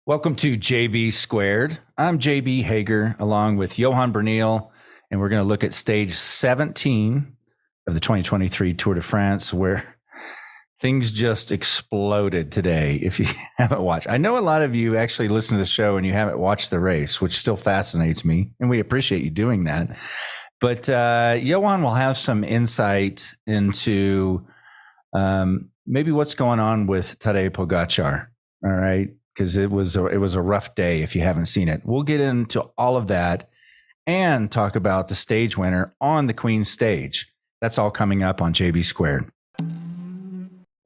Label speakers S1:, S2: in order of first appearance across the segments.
S1: Welcome to JB Squared. I'm JB Hager along with Johan Bernil, and we're going to look at stage 17 of the 2023 Tour de France, where things just exploded today. If you haven't watched, I know a lot of you actually listen to the show and you haven't watched the race, which still fascinates me, and we appreciate you doing that. But Johan will have some insight into maybe what's going on with Tadej Pogačar. All right. Because it was a rough day if you haven't seen it. We'll get into all of that and talk about the stage winner on the Queen's stage. That's all coming up on JB Squared. All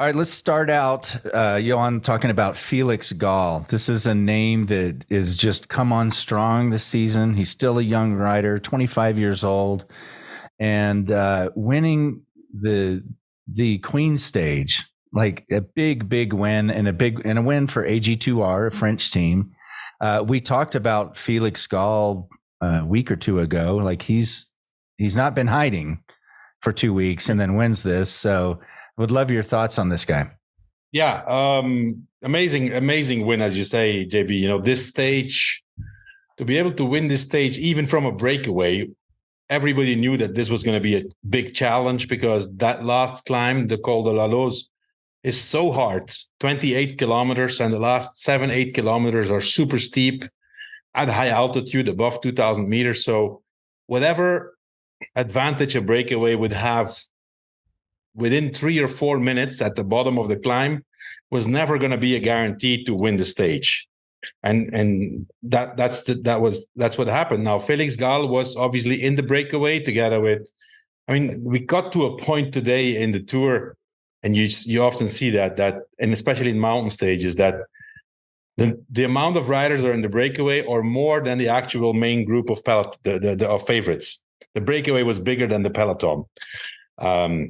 S1: right, let's start out, Johan, talking about Felix Gall. This is a name that is just come on strong this season. He's still a young rider, 25 years old, and winning the Queen's stage. Like a big win and a win for AG2R, a French team. We talked about Felix Gall a week or two ago. Like he's not been hiding for 2 weeks and then wins this. So I would love your thoughts on this guy.
S2: Yeah. Amazing win, as you say, JB. You know, this stage, to be able to win this stage, even from a breakaway, everybody knew that this was going to be a big challenge because that last climb, the Col de la Loze, is so hard, 28 kilometers, and the last 7-8 kilometers are super steep at high altitude, above 2,000 meters. So whatever advantage a breakaway would have within 3 or 4 minutes at the bottom of the climb was never going to be a guarantee to win the stage. And that's what happened. Now, Felix Gall was obviously in the breakaway together with, we got to a point today in the Tour, and you often see that, and especially in mountain stages, that the amount of riders are in the breakaway are more than the actual main group of of favorites. The breakaway was bigger than the peloton. But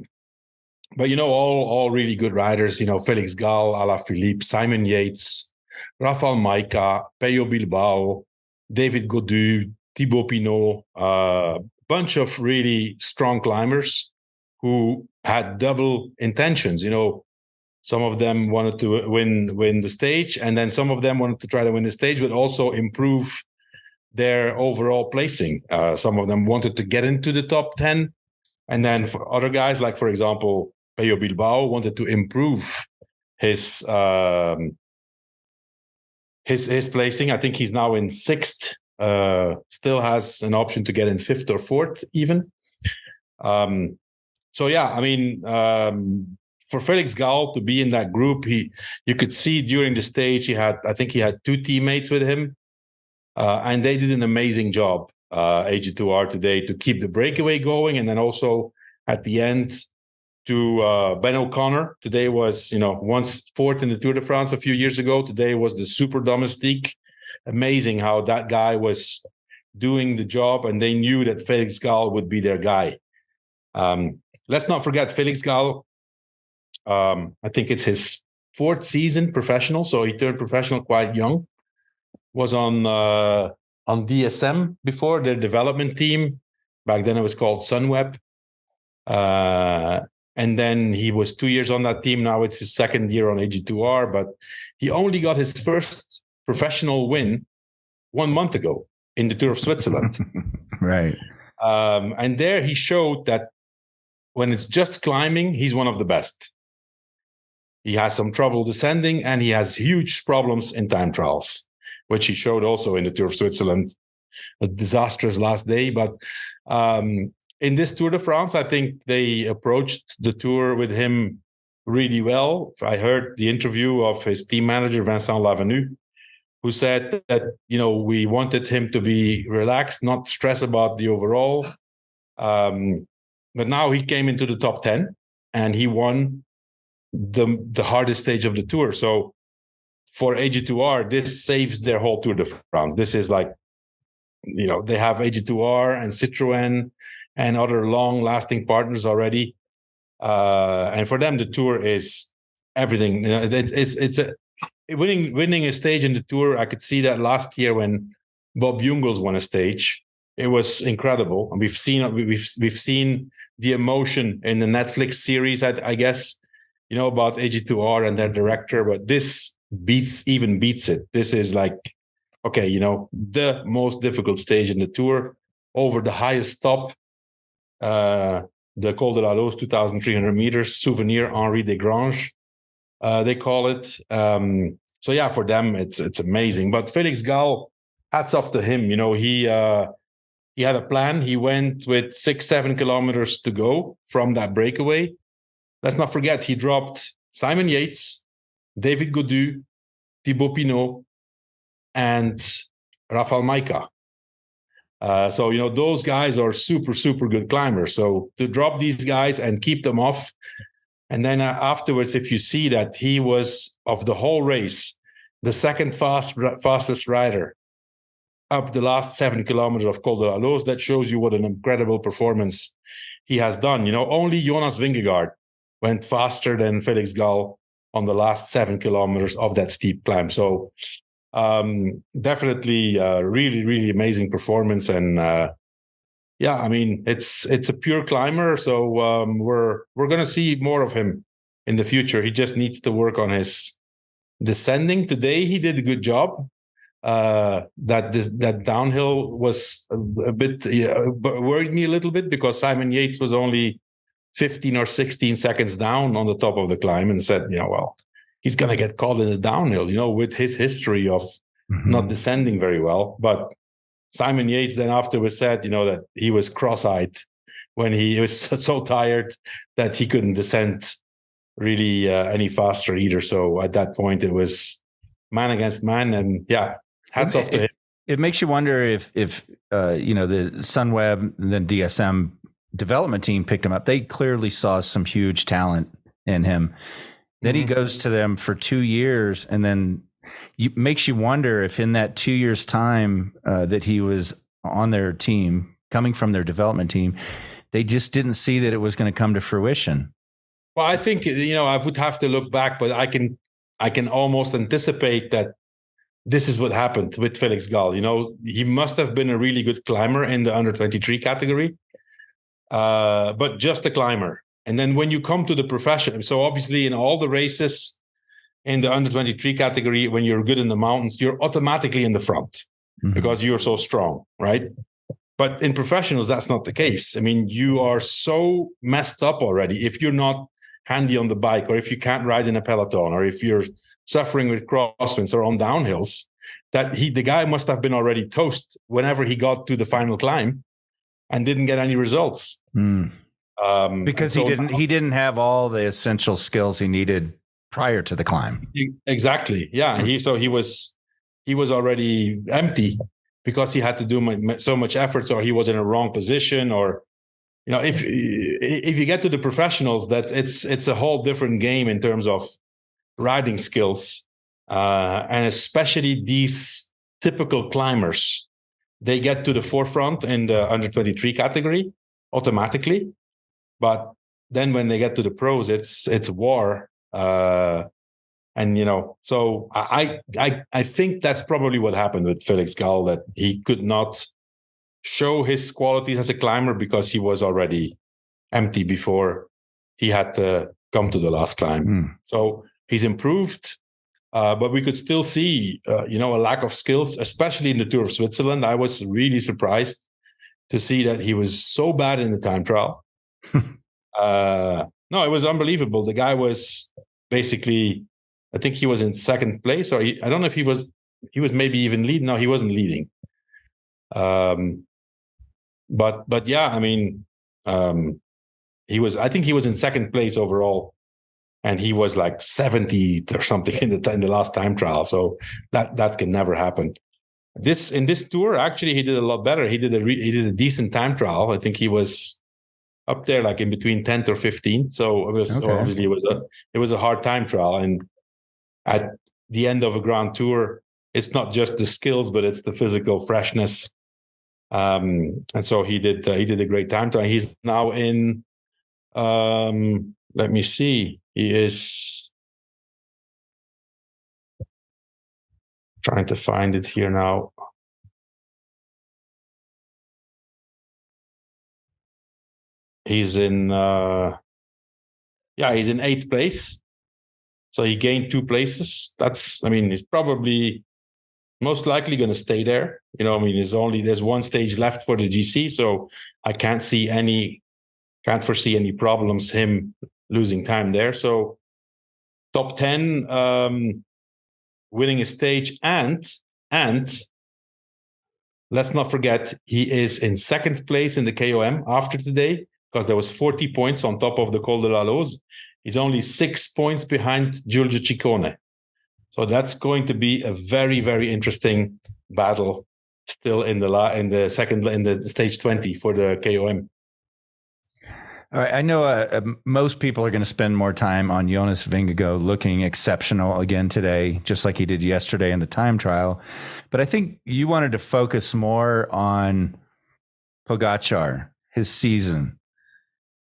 S2: all really good riders. Felix Gall, Alaphilippe, Simon Yates, Rafael Majka, Pello Bilbao, David Gaudu, Thibaut Pinot, bunch of really strong climbers who had double intentions. Some of them wanted to win the stage, and then some of them wanted to try to win the stage, but also improve their overall placing. Some of them wanted to get into the top 10, and then for other guys, like for example, Pello Bilbao wanted to improve his placing. I think he's now in 6th. Still has an option to get in 5th or 4th even. So yeah, for Felix Gall to be in that group, you could see during the stage I think he had 2 teammates with him, and they did an amazing job, AG2R today, to keep the breakaway going, and then also at the end to Ben O'Connor. Today was once 4th in the Tour de France a few years ago. Today was the Super Domestique. Amazing how that guy was doing the job, and they knew that Felix Gall would be their guy. Let's not forget Felix Gall. I think it's his 4th season professional, so he turned professional quite young. Was on DSM before, their development team. Back then it was called Sunweb. And then he was 2 years on that team. Now it's his 2nd year on AG2R, but he only got his first professional win 1 month ago in the Tour of Switzerland.
S1: Right.
S2: And there he showed that when it's just climbing, he's one of the best. He has some trouble descending, and he has huge problems in time trials, which he showed also in the Tour of Switzerland. A disastrous last day. But in this Tour de France, I think they approached the Tour with him really well. I heard the interview of his team manager, Vincent Lavenue, who said that, we wanted him to be relaxed, not stress about the overall. But now he came into the top 10 and he won the hardest stage of the Tour. So for AG2R, this saves their whole Tour de France. This is like, they have AG2R and Citroën and other long-lasting partners already. And for them, the Tour is everything. It's winning a stage in the Tour. I could see that last year when Bob Jungels won a stage. It was incredible, and we've seen the emotion in the Netflix series, I guess, about AG2R and their director. But this beats it. This is like, okay, the most difficult stage in the Tour, over the highest top, the Col de la Loze, 2,300 meters, Souvenir Henri Desgranges, they call it. So yeah, for them, it's amazing. But Felix Gall, hats off to him. He had a plan. He went with 6-7 kilometers to go from that breakaway. Let's not forget, he dropped Simon Yates, David Gaudu, Thibaut Pinot, and Rafał Majka. So, those guys are super, super good climbers. So to drop these guys and keep them off, and then afterwards, if you see that he was, of the whole race, the second fastest rider up the last 7 kilometers of Col de la Loze, that shows you what an incredible performance he has done. Only Jonas Vingegaard went faster than Felix Gall on the last 7 kilometers of that steep climb. So definitely really, really amazing performance. And yeah, I mean, it's a pure climber. So we're going to see more of him in the future. He just needs to work on his descending. Today, he did a good job. That downhill was a bit worried me a little bit, because Simon Yates was only 15 or 16 seconds down on the top of the climb, and said, well, he's going to get caught in the downhill, with his history of not descending very well. But Simon Yates then afterwards said, that he was cross-eyed when he was so tired that he couldn't descend really any faster either. So at that point, it was man against man, and yeah, hats off to him.
S1: It makes you wonder if the Sunweb and then DSM development team picked him up. They clearly saw some huge talent in him. Then he goes to them for 2 years, and then makes you wonder if in that 2 years' time that he was on their team, coming from their development team, they just didn't see that it was going to come to fruition.
S2: Well, I think, I would have to look back, but I can almost anticipate that this is what happened with Felix Gall. He must have been a really good climber in the under 23 category, but just a climber. And then when you come to the professional, so obviously in all the races in the under 23 category, when you're good in the mountains, you're automatically in the front because you're so strong, right? But in professionals, that's not the case. I mean, you are so messed up already if you're not handy on the bike, or if you can't ride in a peloton, or if you're suffering with crosswinds or on downhills, that the guy must have been already toast whenever he got to the final climb and didn't get any results.
S1: Because he didn't have all the essential skills he needed prior to the climb.
S2: Exactly. Yeah. He was already empty because he had to do so much effort, or he was in a wrong position, or if you get to the professionals, that it's a whole different game in terms of riding skills, and especially these typical climbers. They get to the forefront in the under 23 category automatically, but then when they get to the pros, it's war. And so I think that's probably what happened with Felix Gall, that he could not show his qualities as a climber because he was already empty before he had to come to the last climb. So he's improved, but we could still see a lack of skills, especially in the Tour of Switzerland. I was really surprised to see that he was so bad in the time trial. No, it was unbelievable. The guy was basically, I think he was in second place, or I don't know if he was maybe even leading. No, he wasn't leading. But yeah, I mean, I think he was in second place overall, and he was like 70th or something in the last time trial. So that can never happen. In this Tour, actually, he did a lot better. He did a decent time trial. I think he was up there, like in between 10th or 15th. So it was obviously it was a hard time trial. And at the end of a Grand Tour, it's not just the skills, but it's the physical freshness. And so he did a great time trial. He's now in. Let me see. He is trying to find it here now. He's in. He's in 8th place. So he gained 2 places. He's probably most likely going to stay there. There's one stage left for the GC, so I can't foresee any problems him losing time there. So top 10, winning a stage, and let's not forget he is in 2nd place in the KOM after today, because there was 40 points on top of the Col de la Loze. He's only 6 points behind Giulio Ciccone. So that's going to be a very, very interesting battle still in the stage 20 for the KOM.
S1: All right, I know most people are going to spend more time on Jonas Vingegaard looking exceptional again today, just like he did yesterday in the time trial. But I think you wanted to focus more on Pogačar, his season,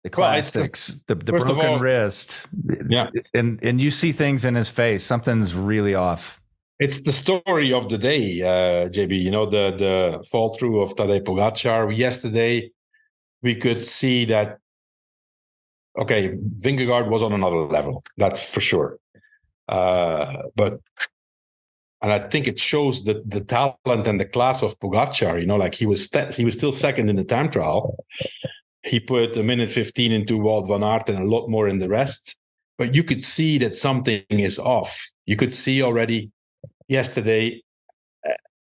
S1: the classics, the broken wrist.
S2: Yeah.
S1: And you see things in his face. Something's really off.
S2: It's the story of the day, JB. The fall through of Tadej Pogačar. Yesterday, we could see that, okay, Vingegaard was on another level. That's for sure. And I think it shows the talent and the class of Pogačar. He was still 2nd in the time trial. He put 1:15 into Wout van Aert and a lot more in the rest. But you could see that something is off. You could see already yesterday,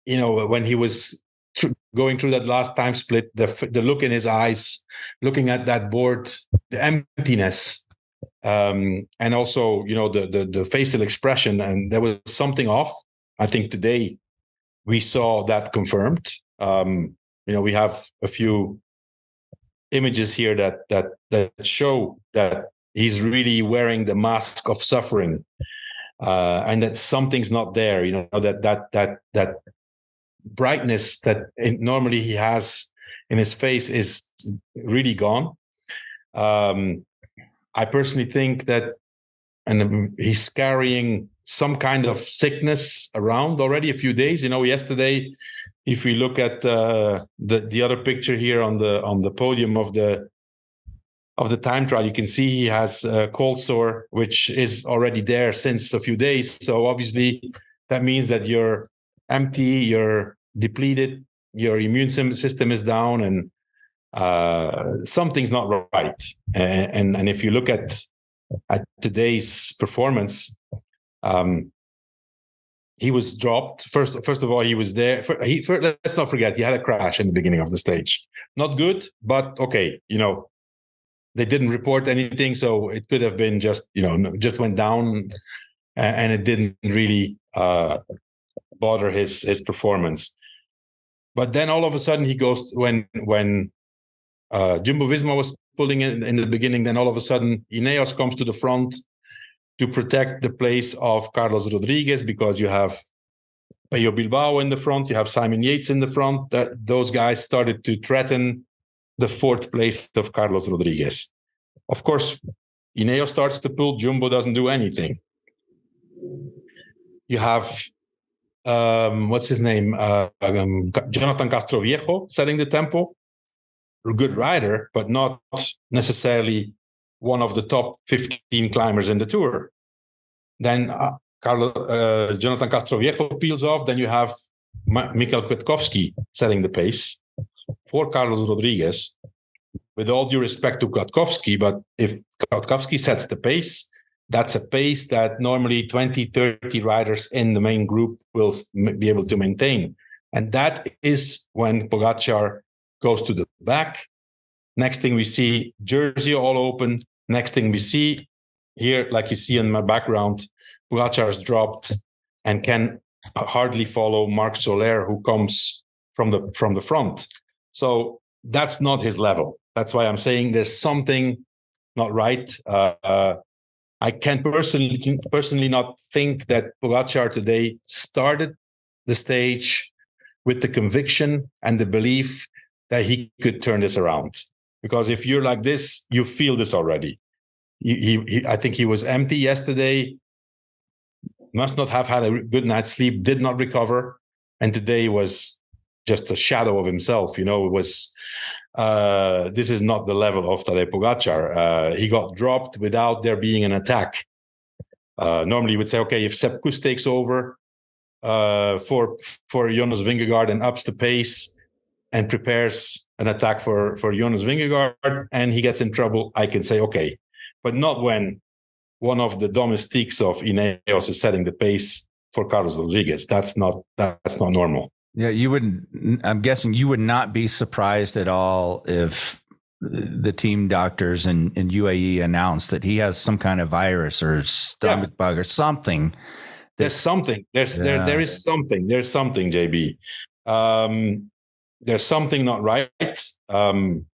S2: when he was going through that last time split, the look in his eyes, looking at that board, the emptiness, and also, the facial expression, and there was something off. I think today we saw that confirmed. We have a few images here that show that he's really wearing the mask of suffering, and that something's not there. That brightness that normally he has in his face is really gone. I personally think that, and he's carrying some kind of sickness around already a few days. Yesterday, if we look at the other picture here on the podium of the time trial, you can see he has a cold sore, which is already there since a few days. So obviously, that means that you're empty, you're depleted, your immune system is down, and something's not right. And if you look at today's performance, he was dropped. First of all, he was there. Let's not forget, he had a crash in the beginning of the stage. Not good, but okay. They didn't report anything, so it could have been just went down, and it didn't really bother his performance. But then all of a sudden he goes, when Jumbo-Visma was pulling in the beginning, then all of a sudden Ineos comes to the front to protect the place of Carlos Rodriguez, because you have Pello Bilbao in the front, you have Simon Yates in the front. Those guys started to threaten the 4th place of Carlos Rodriguez. Of course, Ineos starts to pull, Jumbo doesn't do anything. You have what's his name? Jonathan Castroviejo setting the tempo. A good rider, but not necessarily one of the top 15 climbers in the Tour. Then Jonathan Castroviejo peels off. Then you have Mikel Kwiatkowski setting the pace for Carlos Rodriguez. With all due respect to Kwiatkowski, but if Kwiatkowski sets the pace, that's a pace that normally 20, 30 riders in the main group will be able to maintain. And that is when Pogačar goes to the back. Next thing we see, jersey all open. Next thing we see here, like you see in my background, Pogačar is dropped and can hardly follow Marc Soler, who comes from the front. So that's not his level. That's why I'm saying there's something not right. I can personally not think that Pogačar today started the stage with the conviction and the belief that he could turn this around. Because if you're like this, you feel this already. I think he was empty yesterday, must not have had a good night's sleep, did not recover, and today was just a shadow of himself. It was this is not the level of Tadej Pogačar. He got dropped without there being an attack. Normally you would say, okay, if Sepp Kuss takes over for Jonas Vingegaard and ups the pace and prepares an attack for Jonas Vingegaard and he gets in trouble, I can say, okay. But not when one of the domestiques of Ineos is setting the pace for Carlos Rodriguez. That's not normal.
S1: Yeah, I'm guessing you would not be surprised at all if the team doctors in UAE announced that he has some kind of virus or stomach bug or something.
S2: There's something. There is something. There's something, JB. There's something not right. I mean,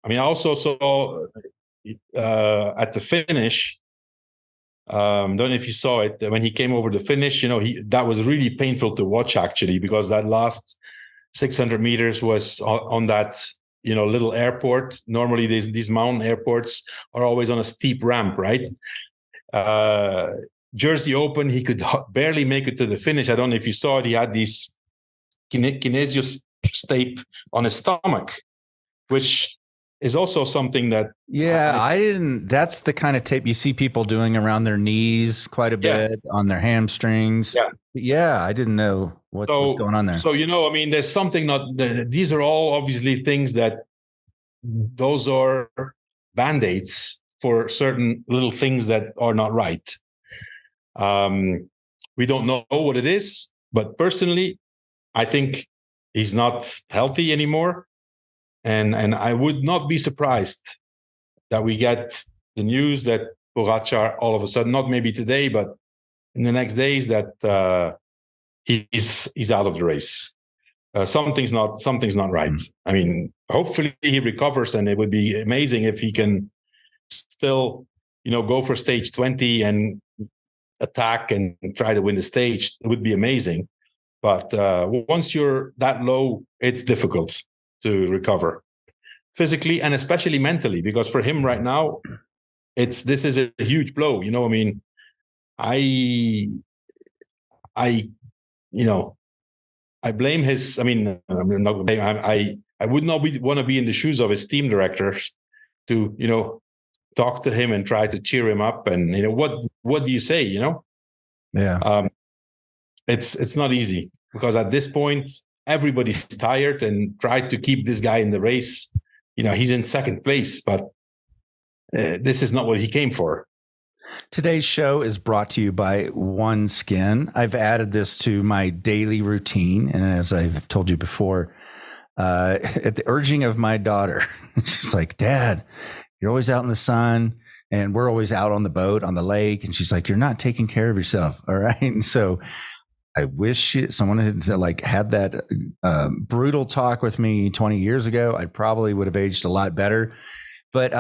S2: I also saw at the finish. Don't know if you saw it when he came over the finish. That was really painful to watch actually, because that last 600 meters was on that little airport. Normally, these mountain airports are always on a steep ramp, right? Jersey Open, he could barely make it to the finish. I don't know if you saw it. He had these kinesio tape on his stomach, which is also something that
S1: I didn't. That's the kind of tape you see people doing around their knees quite a bit, on their hamstrings. I didn't know what was going on there.
S2: So I mean, there's something these are all obviously things that those are band-aids for certain little things that are not right. We don't know what it is, but personally, I think he's not healthy anymore. And I would not be surprised that we get the news that Pogačar all of a sudden, not maybe today, but in the next days, that he's out of the race. Something's not right. I mean, hopefully he recovers, and it would be amazing if he can still, go for stage 20 and attack and try to win the stage. It would be amazing. But once you're that low, it's difficult to recover physically and especially mentally, because for him right now, this is a huge blow. I mean, I blame his. I mean, I'm not blame. I would not want to be in the shoes of his team directors to talk to him and try to cheer him up. And what do you say? It's not easy, because at this point everybody's tired and tried to keep this guy in the race. He's in second place, but this is not what he came for.
S1: Today's show is brought to you by OneSkin. I've added this to my daily routine. And as I've told you before, at the urging of my daughter, she's like, "Dad, you're always out in the sun and we're always out on the boat, on the lake." And she's like, "You're not taking care of yourself." All right. And so I wish someone had that brutal talk with me 20 years ago. I probably would have aged a lot better. But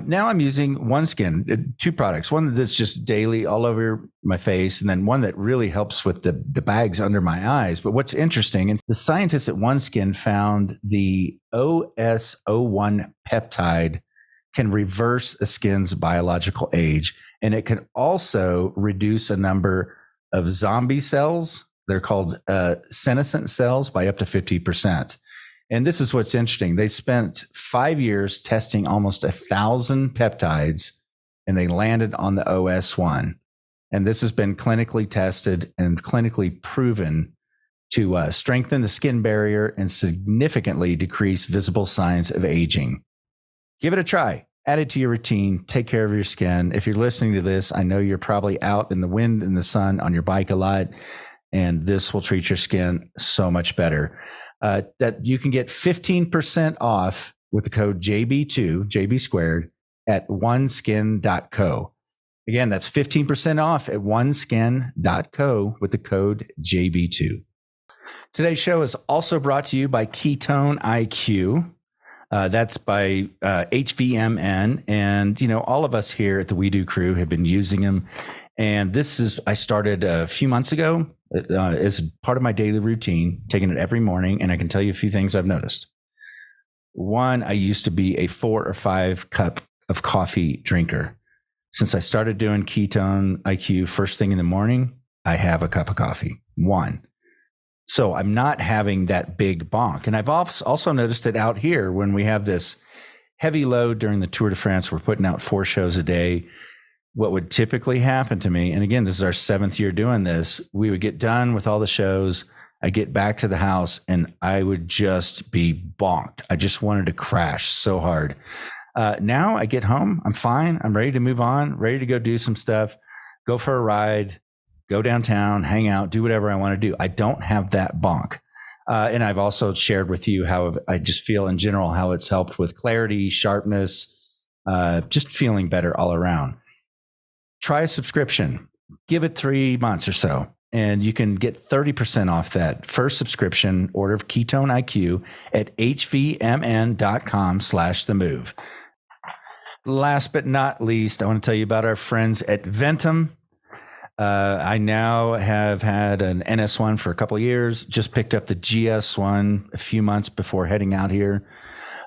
S1: now I'm using OneSkin, two products. One that's just daily all over my face, and then one that really helps with the bags under my eyes. But what's interesting, and the scientists at OneSkin found the OS01 peptide can reverse a skin's biological age, and it can also reduce a number of zombie cells. They're called senescent cells by up to 50%. And this is what's interesting. They spent 5 years testing almost 1,000 peptides, and they landed on the OS1. And this has been clinically tested and clinically proven to strengthen the skin barrier and significantly decrease visible signs of aging. Give it a try. Add it to your routine. Take care of your skin. If you're listening to this, I know you're probably out in the wind and the sun on your bike a lot, and this will treat your skin so much better. That you can get 15% off with the code JB2, JB squared, at oneskin.co. Again, that's 15% off at oneskin.co with the code JB2. Today's show is also brought to you by Ketone IQ. That's by HVMN. And, all of us here at the We Do crew have been using them. And I started a few months ago as part of my daily routine, taking it every morning. And I can tell you a few things I've noticed. One, I used to be a 4 or 5 cup of coffee drinker. Since I started doing Ketone IQ first thing in the morning, I have a cup of coffee. One. So I'm not having that big bonk. And I've also noticed it out here when we have this heavy load during the Tour de France. We're putting out 4 shows a day. what would typically happen to me, and again, this is our 7th year doing this, we would get done with all the shows. I get back to the house and I would just be bonked. I just wanted to crash so hard. Now I get home, I'm fine. I'm ready to move on, ready to go do some stuff, go for a ride, go downtown, hang out, do whatever I want to do. I don't have that bonk. And I've also shared with you how I just feel in general, how it's helped with clarity, sharpness, just feeling better all around. Try a subscription, give it 3 months or so, and you can get 30% off that first subscription order of Ketone IQ at hvmn.com/themove. Last but not least, I want to tell you about our friends at Ventum. I now have had an NS1 for a couple of years, just picked up the GS1 a few months before heading out here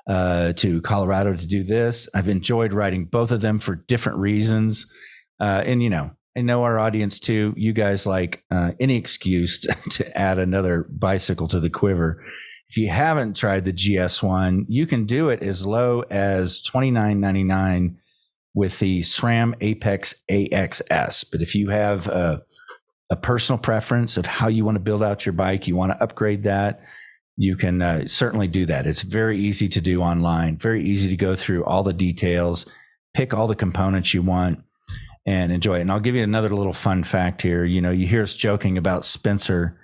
S1: to Colorado to do this. I've enjoyed riding both of them for different reasons. And, you know, I know our audience too, you guys like any excuse to add another bicycle to the quiver. If you haven't tried the GS1, you can do it as low as $29.99 with the SRAM Apex AXS. But if you have a personal preference of how you want to build out your bike, you want to upgrade that, you can certainly do that. It's very easy to do online, very easy to go through all the details, pick all the components you want, and enjoy it. And I'll give you another little fun fact here. You know, you hear us joking about Spencer.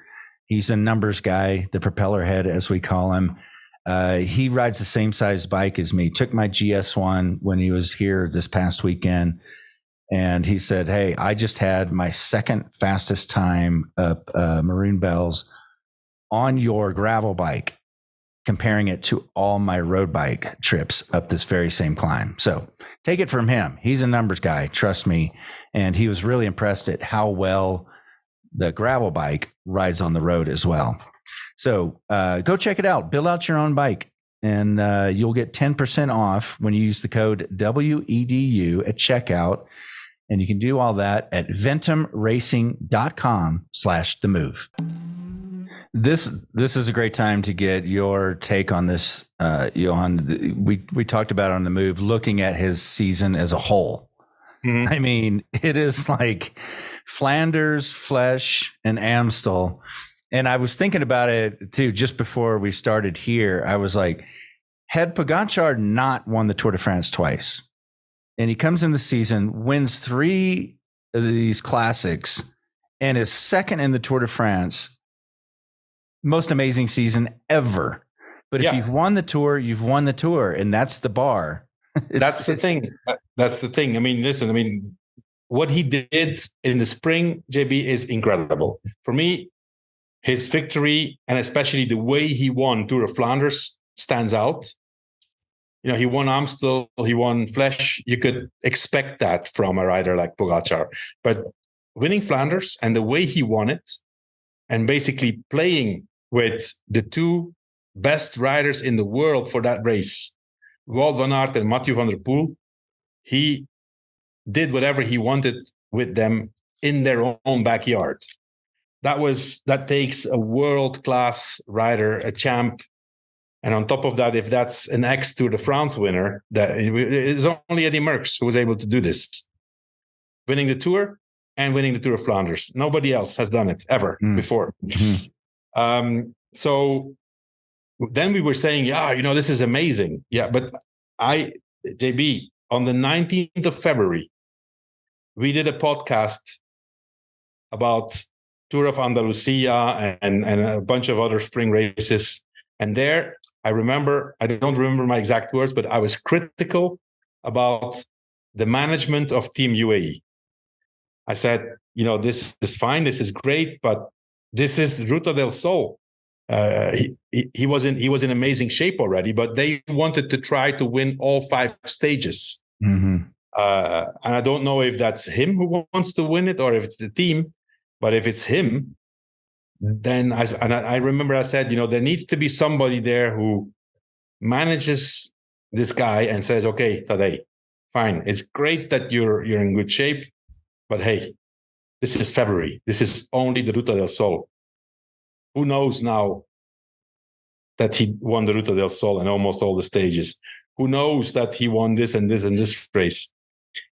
S1: He's a numbers guy, the propeller head, as we call him. He rides the same size bike as me. Took my GS1 when he was here this past weekend. And he said, hey, I just had my second fastest time up Maroon Bells on your gravel bike, comparing it to all my road bike trips up this very same climb. So take it from him. He's a numbers guy, trust me. And he was really impressed at how well the gravel bike rides on the road as well. So go check it out. Build out your own bike, and you'll get 10% off when you use the code WEDU at checkout. And you can do all that at ventumracing.com/themove. This is a great time to get your take on this, Johan. We talked about it on the move, looking at his season as a whole. Mm-hmm. I mean, it is like Flanders, Flèche, and Amstel. And I was thinking about it too, just before we started here. I was like, had Pogačar not won the Tour de France twice, and he comes in the season, wins 3 of these classics, and is second in the Tour de France, most amazing season ever. But if you've won the Tour, you've won the Tour, and that's the bar.
S2: That's the thing. That's the thing. I mean, listen, I mean, what he did in the spring, JB, is incredible. For me, his victory, and especially the way he won Tour of Flanders, stands out. You know, he won Amstel, he won Flèche. You could expect that from a rider like Pogačar. But winning Flanders and the way he won it, and basically playing with the 2 best riders in the world for that race, Wout van Aert and Mathieu van der Poel, he did whatever he wanted with them in their own backyard. That takes a world-class rider, a champ. And on top of that, if that's an ex-Tour de France winner, that it's only Eddy Merckx who was able to do this. Winning the Tour and winning the Tour of Flanders. Nobody else has done it ever before. Mm-hmm. So then we were saying, this is amazing. Yeah, but JB, on the 19th of February, we did a podcast about Tour of Andalusia and a bunch of other spring races. And there, I don't remember my exact words, but I was critical about the management of Team UAE. I said, this is fine, this is great, but this is Ruta del Sol. He was in amazing shape already, but they wanted to try to win all 5 stages. Mm-hmm. And I don't know if that's him who wants to win it or if it's the team. But if it's him, then I remember I said, there needs to be somebody there who manages this guy and says, okay, Tadej, fine. It's great that you're in good shape, but hey, this is February. This is only the Ruta del Sol. Who knows now that he won the Ruta del Sol and almost all the stages? Who knows that he won this and this and this race?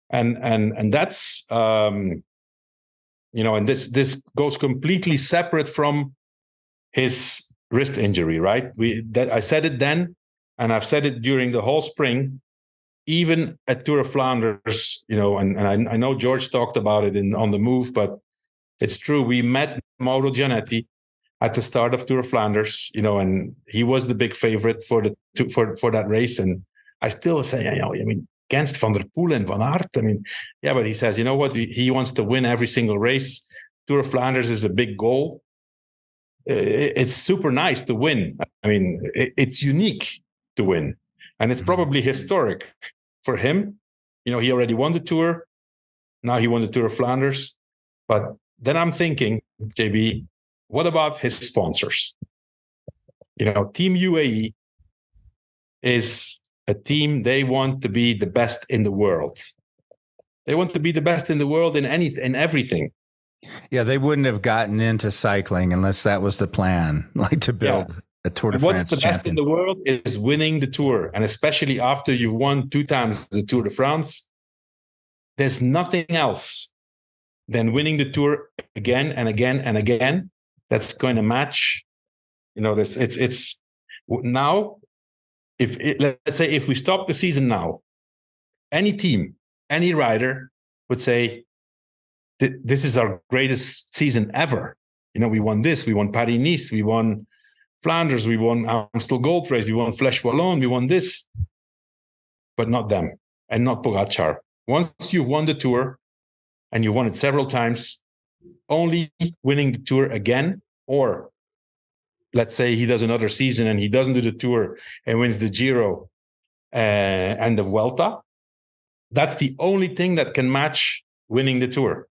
S2: and that's and this goes completely separate from his wrist injury, right? I said it then, and I've said it during the whole spring, even at Tour of Flanders, and I know George talked about it on the move, but it's true. We met Mauro Gianetti at the start of Tour of Flanders, and he was the big favorite for that race. And I still say, against Van der Poel and Van Aert, but he says, you know what? He wants to win every single race. Tour of Flanders is a big goal. It's super nice to win. It's unique to win, and it's probably historic for him. He already won the Tour. Now he won the Tour of Flanders. But then I'm thinking, JB, what about his sponsors? Team UAE is a team, they want to be the best in the world. They want to be the best in the world in everything.
S1: Yeah, they wouldn't have gotten into cycling unless that was the plan, like to build a Tour de France
S2: What's the
S1: champion.
S2: best in the world is winning the Tour. And especially after you've won 2 times the Tour de France, there's nothing else than winning the Tour again and again and again that's going to match. It's now, let's say if we stop the season now, any team, any rider would say, this is our greatest season ever. We won this, we won Paris-Nice, we won Flanders, we won Amstel Gold Race, we won Flèche Wallonne, we won this, but not them and not Pogačar. Once you've won the Tour, and you won it several times, only winning the Tour again, or let's say he does another season and he doesn't do the Tour and wins the Giro and the Vuelta, that's the only thing that can match winning the Tour.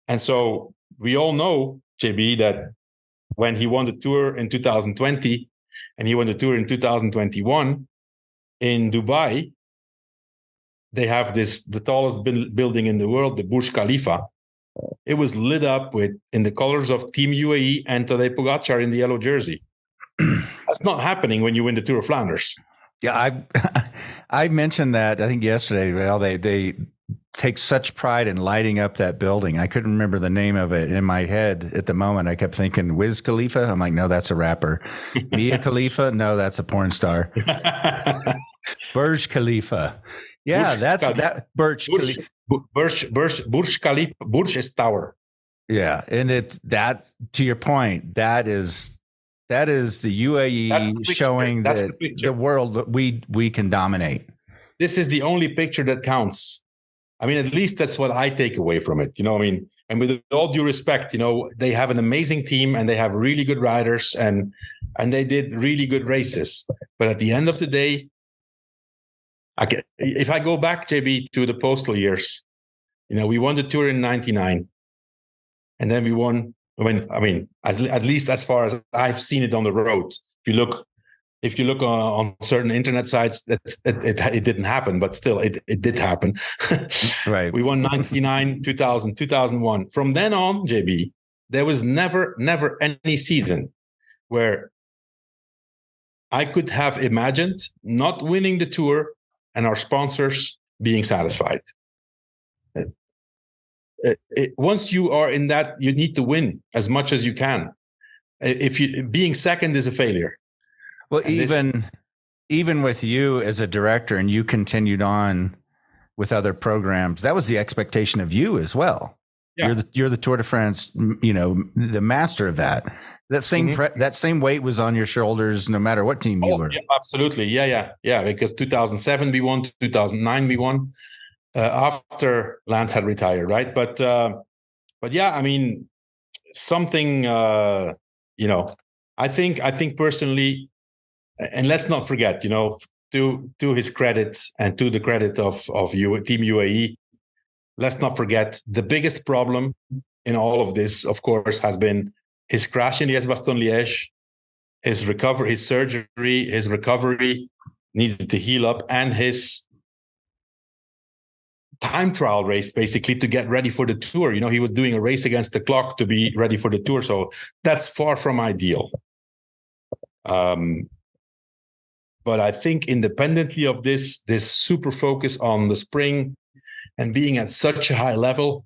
S2: And so we all know, JB, that when he won the Tour in 2020 and he won the Tour in 2021 in Dubai, they have the tallest building in the world, the Burj Khalifa. It was lit up in the colors of Team UAE and Tadej Pogačar in the yellow jersey. That's not happening when you win the Tour of Flanders.
S1: Yeah, I mentioned that, I think yesterday. Well, they take such pride in lighting up that building. I couldn't remember the name of it in my head at the moment. I kept thinking Wiz Khalifa. I'm like, no, that's a rapper. Mia Khalifa. No, that's a porn star. Burj Khalifa. Yeah, that Burj Khalifa.
S2: Burj Khalifa. Burj is tower.
S1: Yeah, and it's that, to your point, that is the UAE showing the world that we can dominate.
S2: This is the only picture that counts. At least that's what I take away from it. And with all due respect, they have an amazing team and they have really good riders and they did really good races. But at the end of the day, if I go back, JB, to the postal years, we won the Tour in '99, and then we won. At least as far as I've seen it on the road. If you look on certain internet sites, it didn't happen, but still, it did happen.
S1: Right.
S2: We won 99, 2000, 2001. From then on, JB, there was never any season where I could have imagined not winning the Tour and our sponsors being satisfied. Once you are in that, you need to win as much as you can. Being second is a failure.
S1: Well, even with you as a director, and you continued on with other programs, that was the expectation of you as well. Yeah. You're the Tour de France, the master of that. That same that same weight was on your shoulders, no matter what team you were.
S2: Yeah, absolutely, yeah. Because 2007 we won, 2009 we won, after Lance had retired, right? But yeah, something. I think personally, and let's not forget, to his credit and to the credit of Team UAE. Let's not forget the biggest problem in all of this, of course, has been his crash in Liège-Bastogne-Liège, his recovery, his surgery, his recovery needed to heal up, and his time trial race, basically, to get ready for the Tour. He was doing a race against the clock to be ready for the Tour. So that's far from ideal. But I think independently of this super focus on the spring, and being at such a high level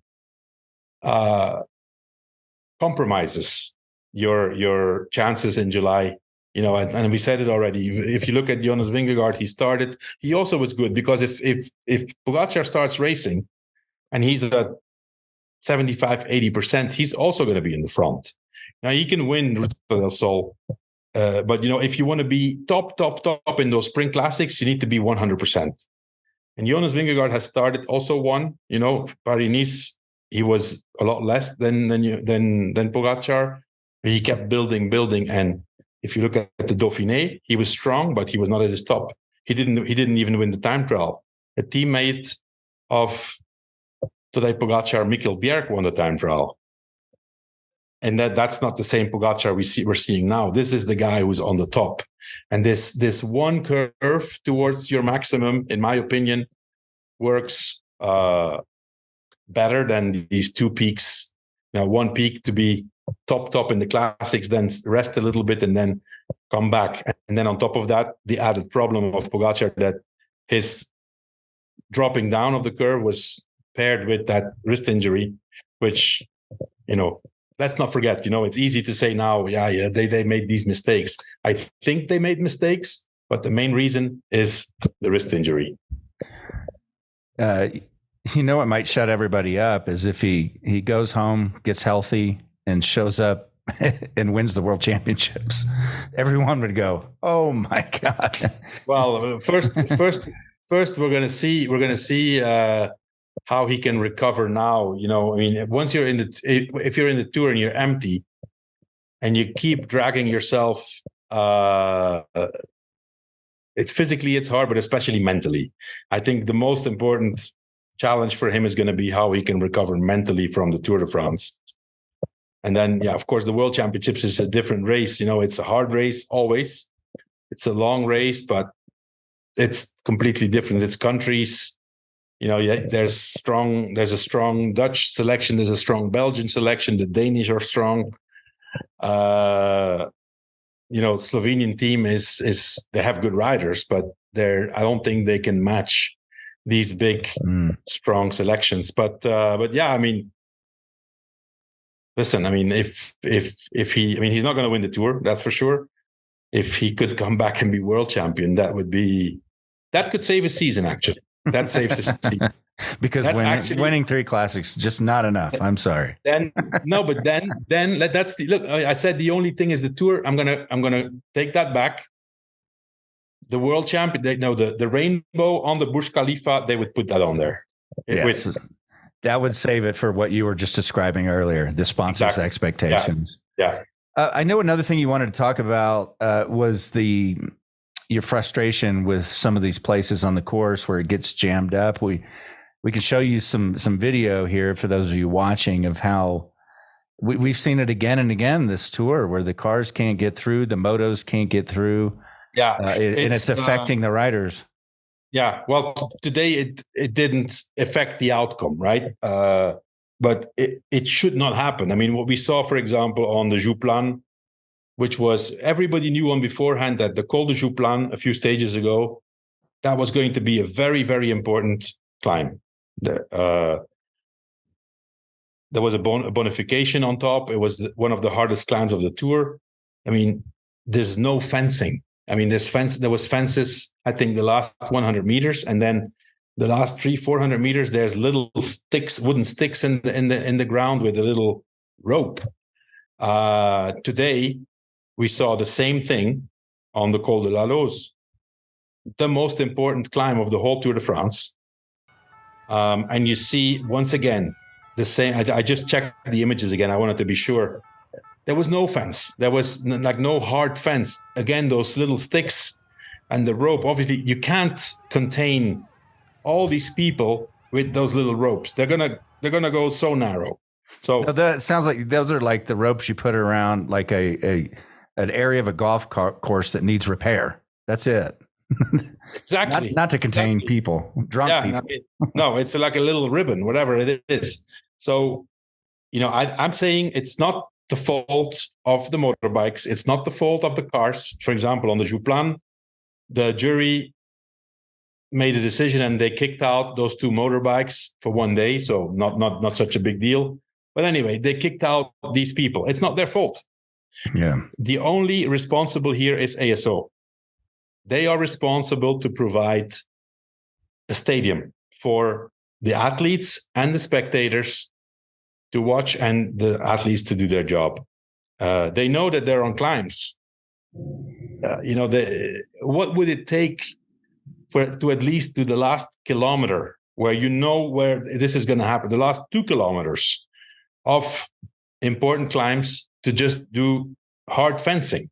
S2: compromises your chances in July. And we said it already. If you look at Jonas Vingegaard, he started. He also was good because if Pogačar starts racing and he's at 75-80%, he's also going to be in the front. Now he can win Ruta del Sol, but if you want to be top in those sprint classics, you need to be 100%. And Jonas Vingegaard has started, also won. Paris-Nice, he was a lot less than Pogačar. He kept building, and if you look at the Dauphiné, he was strong, but he was not at his top. He didn't even win the time trial. A teammate of Tadej Pogačar, Mikkel Bjerg, won the time trial. And that's not the same Pogačar we're seeing now. This is the guy who's on the top. And this one curve towards your maximum, in my opinion, works better than these two peaks. Now, one peak to be top in the classics, then rest a little bit and then come back. And then on top of that, the added problem of Pogačar, that his dropping down of the curve was paired with that wrist injury, which, let's not forget, it's easy to say now, they made these mistakes. I think they made mistakes, but the main reason is the wrist injury.
S1: What might shut everybody up is if he goes home, gets healthy, and shows up and wins the world championships. Everyone would go, "Oh my God!"
S2: Well, first, we're going to see how he can recover now. Once you're if you're in the Tour and you're empty, and you keep dragging yourself, it's physically it's hard, but especially mentally. I think the most important challenge for him is going to be how he can recover mentally from the Tour de France. And then, of course, the World Championships is a different race. It's a hard race always. It's a long race, but it's completely different. It's countries. There's a strong Dutch selection. There's a strong Belgian selection. The Danish are strong. Slovenian team is they have good riders, but I don't think they can match these big, strong selections. But yeah, listen, if he's not going to win the Tour, that's for sure. If he could come back and be world champion, that could save his season, actually. That saves his season.
S1: Because winning 3 classics, just not enough. I'm sorry.
S2: Then that's look. I said the only thing is the Tour. I'm gonna take that back. The world champion, the rainbow on the Burj Khalifa, they would put that on there.
S1: Yes. That would save it for what you were just describing earlier, the sponsors' expectations.
S2: Yeah.
S1: I know another thing you wanted to talk about was your frustration with some of these places on the course where it gets jammed up. We can show you some video here for those of you watching of how we've seen it again and again this tour, where the cars can't get through, the motos can't get through. Yeah, and it's affecting the riders.
S2: Yeah, well, today it didn't affect the outcome, right? But it should not happen. What we saw, for example, on the Jouplan, which was everybody knew on beforehand that the Col de Jouplan a few stages ago, that was going to be a very, very important climb. There was a bonification on top. It was one of the hardest climbs of the Tour. There's no fencing. There was fences, I think, the last 100 meters, and then the last 300-400 meters, there's little wooden sticks in the ground with a little rope. Today, we saw the same thing on the Col de la Loze, the most important climb of the whole Tour de France. And you see, once again, the same. I just checked the images again. I wanted to be sure. There was no fence. There was no hard fence. Again, those little sticks and the rope. Obviously, you can't contain all these people with those little ropes. They're gonna go so narrow. So
S1: that sounds like those are like the ropes you put around like an area of a golf course that needs repair. That's it.
S2: Exactly.
S1: Not to contain people, drunk people.
S2: No, it's like a little ribbon, whatever it is. So, I'm saying it's not the fault of the motorbikes. It's not the fault of the cars. For example, on the Jouplan, the jury made a decision and they kicked out those two motorbikes for one day. So not such a big deal. But anyway, they kicked out these people. It's not their fault.
S1: Yeah.
S2: The only responsible here is ASO. They are responsible to provide a stadium for the athletes and the spectators to watch and the athletes to do their job. They know that they're on climbs. What would it take to at least do the last kilometer where you know where this is going to happen, the last 2 kilometers of important climbs, to just do hard fencing?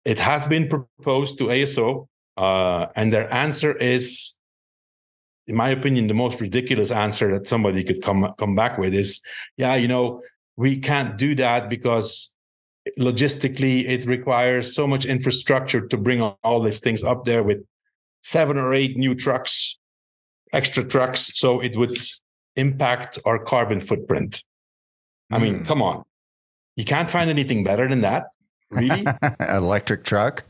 S2: It has been proposed to ASO, and their answer is, in my opinion, the most ridiculous answer that somebody could come back with is, we can't do that because logistically it requires so much infrastructure to bring all these things up there with 7 or 8 new trucks, extra trucks. So it would impact our carbon footprint. I mean, come on. You can't find anything better than that. Really?
S1: Electric truck?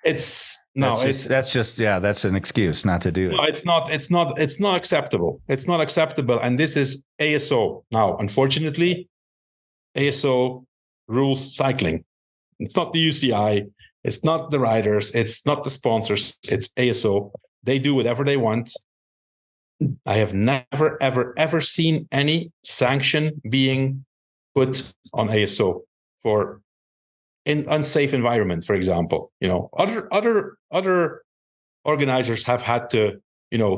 S2: That's
S1: an excuse not to do it.
S2: No, it's not acceptable. It's not acceptable. And this is ASO. Now, unfortunately, ASO rules cycling. It's not the UCI. It's not the riders. It's not the sponsors. It's ASO. They do whatever they want. I have never, ever, ever seen any sanction being put on ASO for in unsafe environment, for example. Other organizers have had to,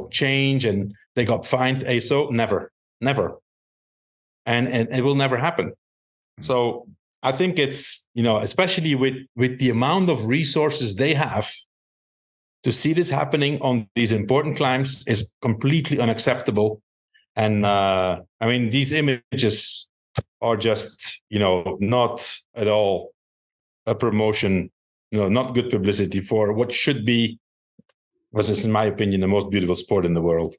S2: change and they got fined. ASO, never. And it will never happen. So I think it's, especially with the amount of resources they have, to see this happening on these important climbs is completely unacceptable. And these images are just, not at all a promotion, not good publicity for what should be, was, in my opinion, the most beautiful sport in the world.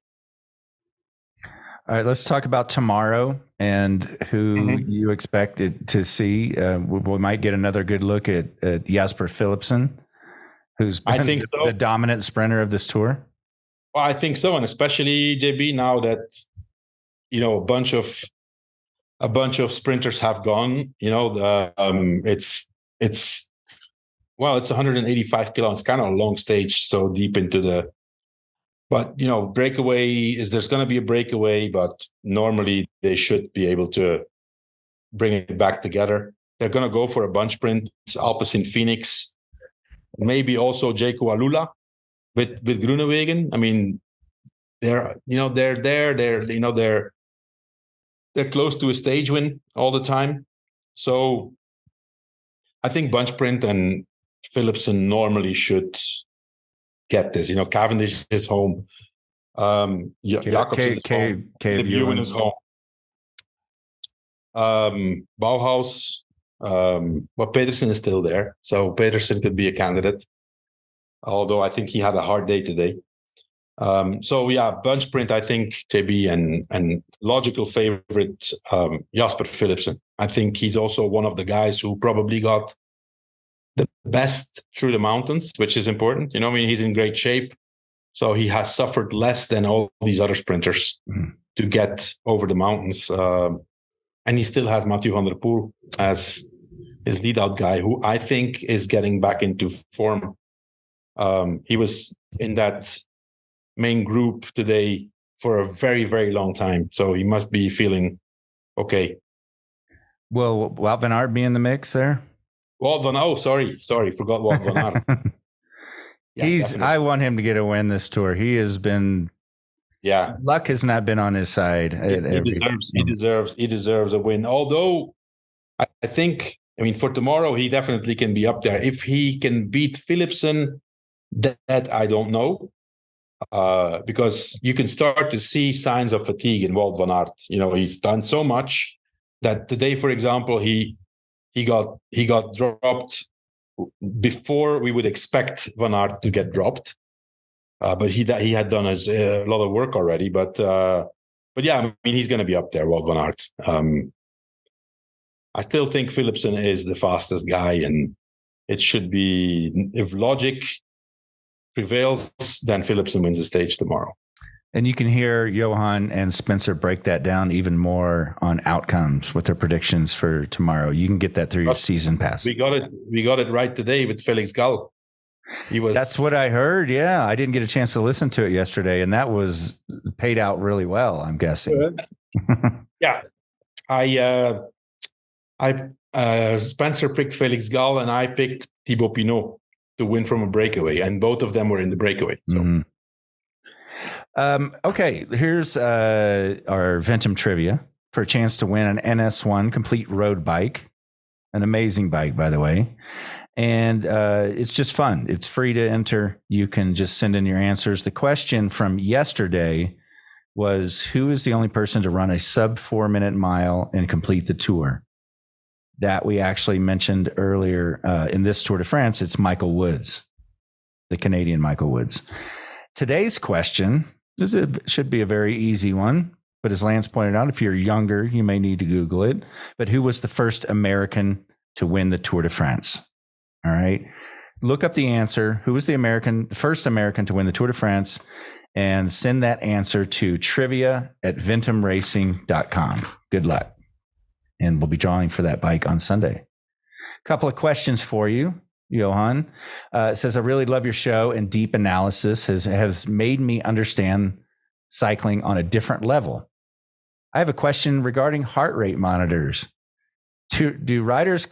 S1: All right, let's talk about tomorrow and who you expected to see. We might get another good look at Jasper Philipsen, who's been the dominant sprinter of this tour.
S2: Well, I think so, and especially JB, now that a bunch of sprinters have gone. It's 185 kilometers. It's kind of a long stage, so deep into the. But breakaway there's going to be a breakaway, but normally they should be able to bring it back together. They're going to go for a bunch sprint. Alpecin Phoenix, maybe also Jaco Alula with Groenewegen. I mean, they're close to a stage win all the time. So I think bunch sprint and Philipsen normally should get this. Cavendish is home. Jacobsen is home. Bauhaus. Pedersen is still there. So Pedersen could be a candidate. Although I think he had a hard day today. Bunch sprint, I think, JB, and logical favorite, Jasper Philipsen. I think he's also one of the guys who probably got the best through the mountains, which is important. He's in great shape. So he has suffered less than all these other sprinters to get over the mountains. And he still has Mathieu van der Poel as his lead-out guy, who I think is getting back into form. He was in that main group today for a very, very long time. So he must be feeling okay.
S1: Will Wout van Aert be in the mix there?
S2: Sorry, forgot Wout van Aert.
S1: I want him to get a win this tour. He has been, luck has not been on his side.
S2: He deserves a win. Although I think, for tomorrow, he definitely can be up there. If he can beat Philipsen, that I don't know. Because you can start to see signs of fatigue in Wout van Aert. He's done so much that today, for example, he got dropped before we would expect Van Aert to get dropped. But he had done a lot of work already. But he's going to be up there, Wout van Aert. I still think Philipsen is the fastest guy, and it should be, if logic prevails, then Philipsen wins the stage tomorrow.
S1: And you can hear Johan and Spencer break that down even more on outcomes with their predictions for tomorrow. You can get that through your season pass.
S2: We got it right today with Felix Gall.
S1: That's what I heard. Yeah, I didn't get a chance to listen to it yesterday, and that was paid out really well, I'm guessing.
S2: Yeah, Spencer picked Felix Gall, and I picked Thibaut Pinot to win from a breakaway, and both of them were in the breakaway. So.
S1: Mm-hmm. Okay, here's our Ventum trivia for a chance to win an NS1 complete road bike, an amazing bike, by the way. And it's just fun. It's free to enter. You can just send in your answers. The question from yesterday was, who is the only person to run a sub 4-minute mile and complete the tour? That we actually mentioned earlier in this Tour de France. It's Michael Woods, the Canadian Michael Woods. Today's question should be a very easy one, but as Lance pointed out, if you're younger, you may need to Google it. But who was the first American to win the Tour de France? All right. Look up the answer. Who was the first American to win the Tour de France? And send that answer to trivia@ventumracing.com. Good luck. And we'll be drawing for that bike on Sunday. A couple of questions for you, Johan. It says, I really love your show, and deep analysis has made me understand cycling on a different level. I have a question regarding heart rate monitors. Do riders,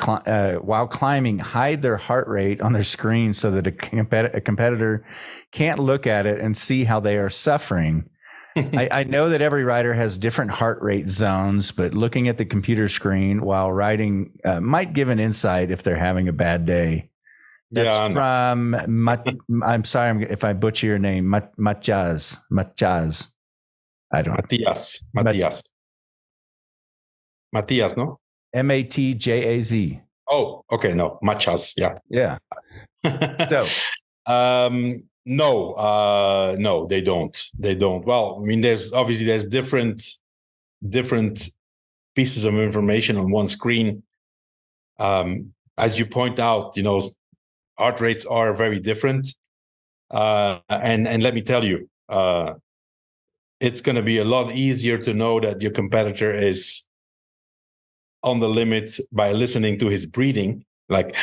S1: while climbing, hide their heart rate on their screen so that a competitor can't look at it and see how they are suffering? I know that every rider has different heart rate zones, but looking at the computer screen while riding might give an insight if they're having a bad day. That's from, I'm sorry if I butcher your name, Matjaz. I don't know.
S2: Matthias, no?
S1: Matjaz.
S2: Oh, okay. No, Matjaz.
S1: Yeah. So,
S2: no, they don't. Well, I mean, there's different pieces of information on one screen. As you point out, heart rates are very different. And let me tell you, it's going to be a lot easier to know that your competitor is on the limit by listening to his breathing, like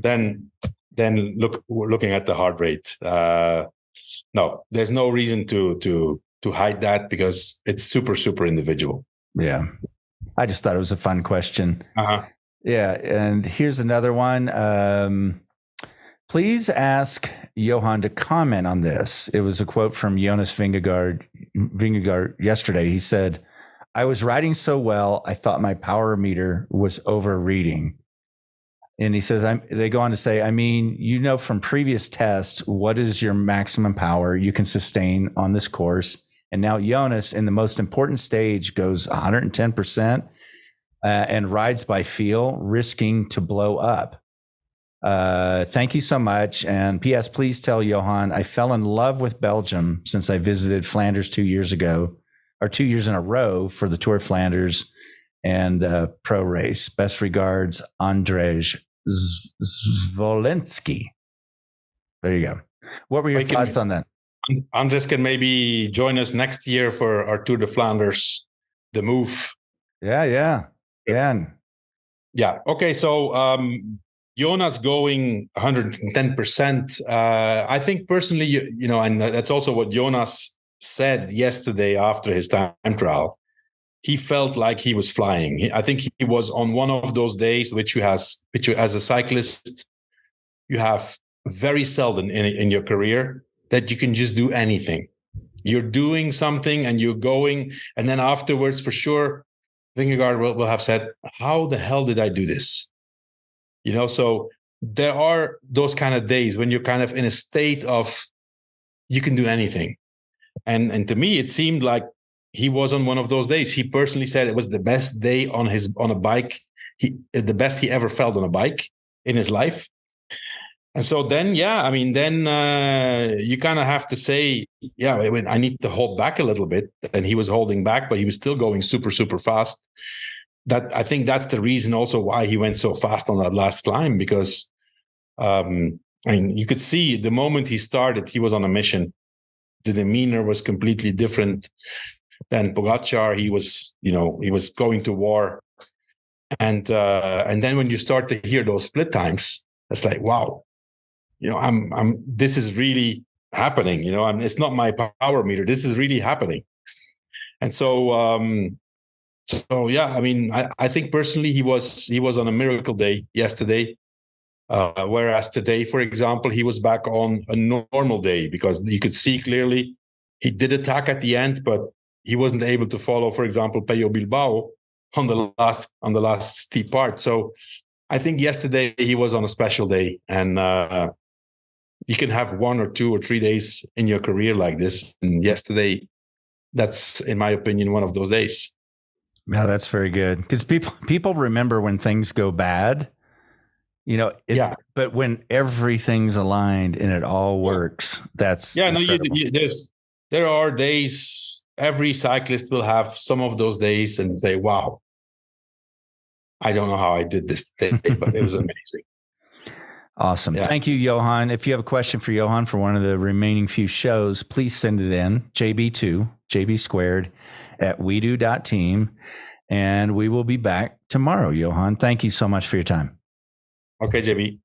S2: than looking at the heart rate. No, there's no reason to hide that because it's super individual.
S1: Yeah, I just thought it was a fun question. Yeah, and here's another one. Please ask Johan to comment on this. It was a quote from Jonas Vingegaard yesterday. He said, I was riding so well, I thought my power meter was overreading. And he says, they go on to say, I mean, from previous tests, what is your maximum power you can sustain on this course? And now Jonas, in the most important stage, goes 110% and rides by feel, risking to blow up. Thank you so much. And P.S., please tell Johan, I fell in love with Belgium since I visited Flanders 2 years ago, or 2 years in a row for the Tour of Flanders and pro race. Best regards, Andrzej Zwolenski. There you go. What were your thoughts on that?
S2: Andres can maybe join us next year for our Tour de Flanders, the move.
S1: Yeah.
S2: Okay. So, Jonas going 110%. I think personally, and that's also what Jonas said yesterday after his time trial. He felt like he was flying. I think he was on one of those days which you as a cyclist, you have very seldom in your career that you can just do anything. You're doing something and you're going, and then afterwards, for sure, Vingegaard will have said, how the hell did I do this? So there are those kind of days when you're kind of in a state of you can do anything. And to me, it seemed like he was on one of those days. He personally said it was the best day on a bike. The best he ever felt on a bike in his life. And so then, you kind of have to say, I need to hold back a little bit. And he was holding back, but he was still going super, super fast. I think that's the reason also why he went so fast on that last climb, because I mean, you could see the moment he started, he was on a mission. The demeanor was completely different than Pogačar. He was going to war. And then when you start to hear those split times, it's like, wow, this is really happening. It's not my power meter. This is really happening. And so yeah, I mean, I think personally he was on a miracle day yesterday. Whereas today, for example, he was back on a normal day, because you could see clearly he did attack at the end, but he wasn't able to follow, for example, Pello Bilbao on the last steep part. So I think yesterday he was on a special day, and you can have 1 or 2 or 3 days in your career like this. And yesterday, that's, in my opinion, one of those days.
S1: No, that's very good, because people remember when things go bad. But when everything's aligned and it all works, that's incredible. There are days, every cyclist will have some of those days and say, wow, I don't know how I did this today, but it was amazing. Awesome. Yeah. Thank you, Johan. If you have a question for Johan for one of the remaining few shows, please send it in, JB2, JB2 at wedo.team. And we will be back tomorrow, Johan. Thank you so much for your time.
S2: Okay, JB.